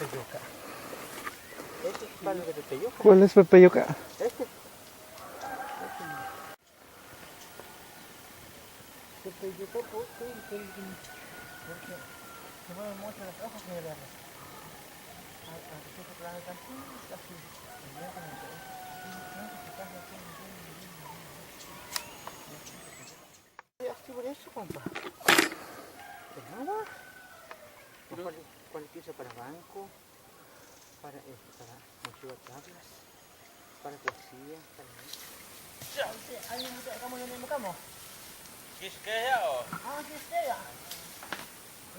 pepeyuca. Este es palo de pepeyuca. ¿Cuál es pepeyuca? Este. Pepeyuca, porque se mueven mucho las hojas de verdes. Aunque se plan casi. Así por eso, compa. De nada. ¿Cuál pieza para banco? Para mochilas tablas, para poesía, para... ¿Ahí estamos en el mocamo? ¿Qué es ya o? Ah, ¿qué es ya?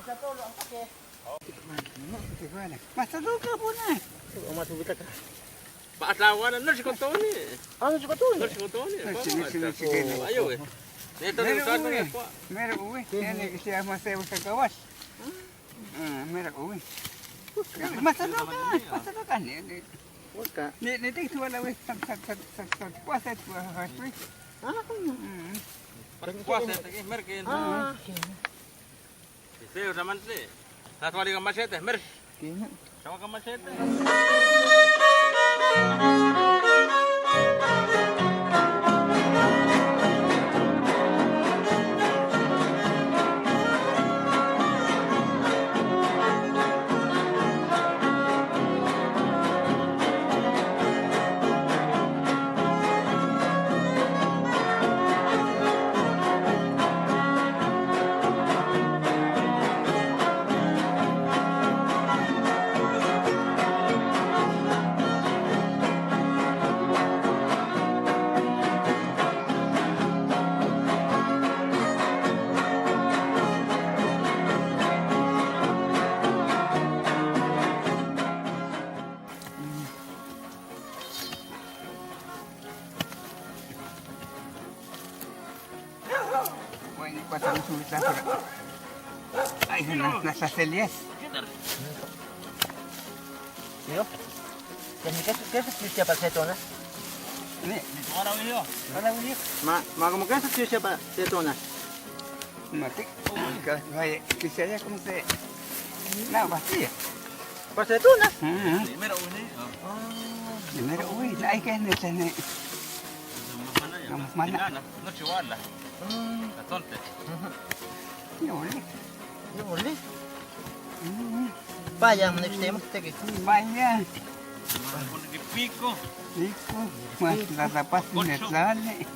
¿Está todo lo que? Basta luka po na. Vamos a subir acá. Patawanan na si Kontoni. Ah, no se contó. Na si Kontoni. Sige. Ayaw eh. Dito na sa akin po. Meron uwi. Yan ay siya masayaw sa gawas. Meron uwi. Basta luka. Huwag ka. Nito wala uwi. Sa puasa at hasri. Ah, kung Puasa lagi merkin. ah, Sa'yo naman si. Tatwali ka masyete. Mer. kaya. Sama ka masyete. Bueno, pasamos sulit na para. Ay, nasa Celias. ¿Yo? ¿Qué es Cristian para acetona? Wala ko iyo. Wala uwi. ¿Cómo que es Cristian para acetona? Mati. Kaya, kisaya kung sa... Na, basti. ¿Para acetona? Mer uni. Meron uwi. Naay kayo na sa na. Mana? No si wala. Katonte. Yun. No, uli. Vaya, me extremo que te Maya. Kung nagipiko. Iko. Mas lalapas na sali.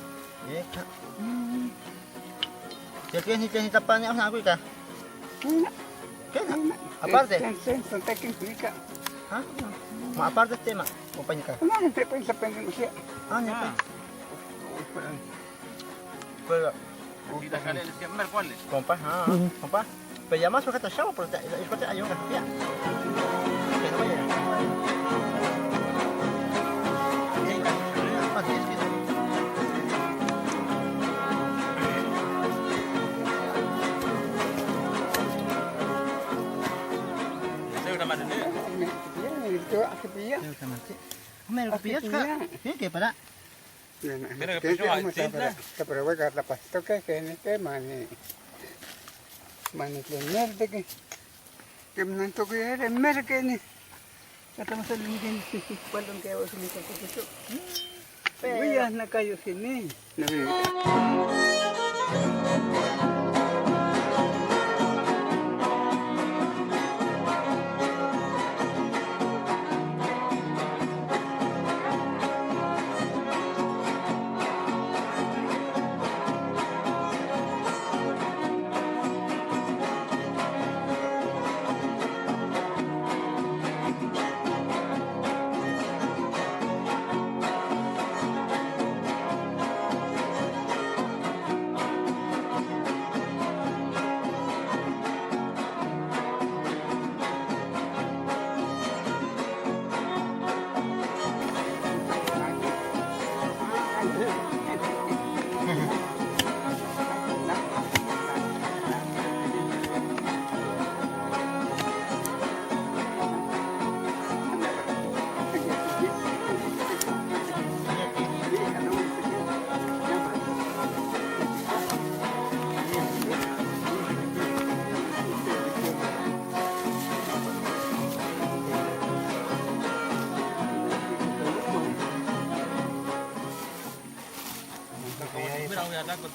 ¿Ya tienes tapan niya sa ka? ¿Qué? Aparte. Sa taking pika. Ha? Aparte tema. Kumpanya ka. Ano, hindi pa yung sa pending siya. Ah, niya. Parang Pero Kita kali si Mer kwal. compa, compa. Pero llamas porque te llamo porque es que hay una copia. Que no vaya. Sa'yo naman ni. ito ako piya. Meron kopias ka. ¿Qué para? Pero que pasó a Chile. Pero voy a la pasto que ni que mani. Mani que merde que me nanto que era merde que ni. Katama sa lingin palong kaya sa mga kukuso. Uy, na kayo sini.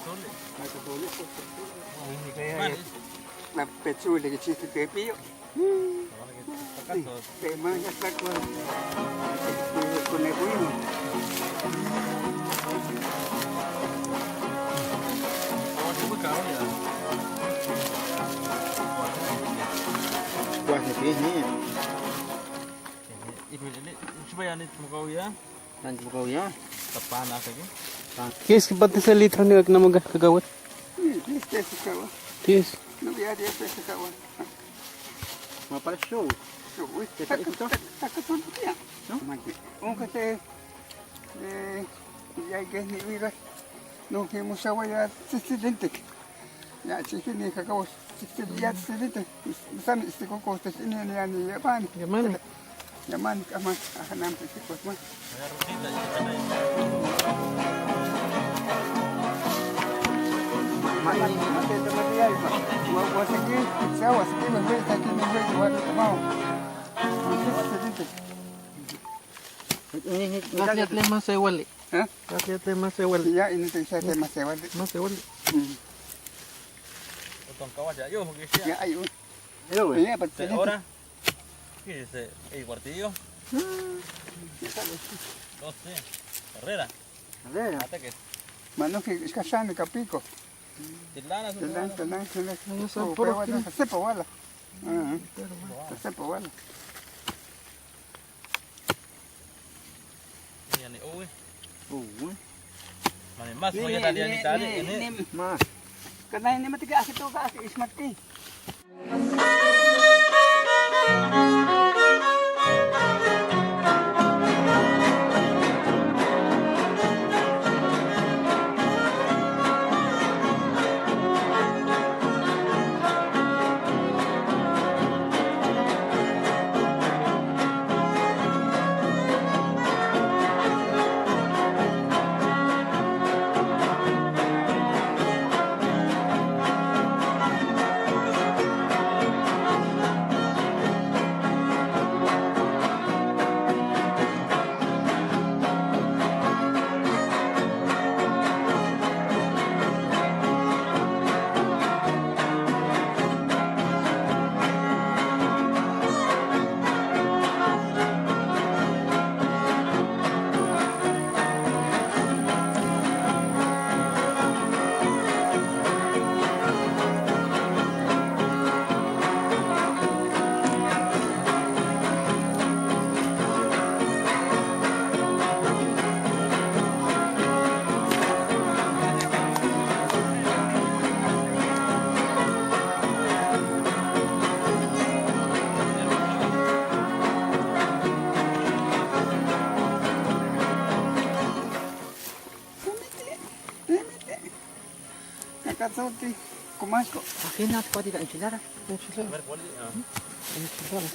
sulit. Nakatuloy po. Oh, hindi kaya Manis. Napetsulit ka siya sa tepiyo. Kalau lagi terkasut. Semangat lah ko. Kunay po yun. Kalau coba kau ya. Kuah ini. Ini coba ya nih mau kau ya. Nanti buka ya. Tepanas lagi. Kis kibat sa litro ni wag na magkagawat. Liste sa kawa. Kis. Nabiyari pa sa kawa. Mapala show. So, takatulog niya. O kasi, yagay ni Wira, nung himusawa ya sisilintik. Ya, sikini kakawas, sisilintik. Masami istikoko, tas ini ni Yaman. Yaman. Yaman, kaman, akanam sisikot man. Saya rutita jadi kena ini. Matenda matiyay ba? Wasigi, sawa, sige, magway, takin, magway, wala kamaw. Sisilintik. Rakyat lima saya wali. Ha? Rakyat lima saya wali. Ya, ini tuh saya masewa. Masih wali. Potong kau aja. Yo, guys ya. Ya, ayo. Ayo. Iya, betul. Seorang. Kise, cuartillo. Dos, Herrera. Ada. Hasta que Mano que escasan ka pico. tilana su. Tenang. Ayo, Oh, sa pero puro wala, sepa wala. Sepa wala. Ini ni uwi. Oh. Mani mas mo ya tali ni tali ini. Mas. Kana ini mati ka to ka smart ti. Nakasauti kumasko. Akin na pa tidak enchilada. A ver cuál. Enchilada.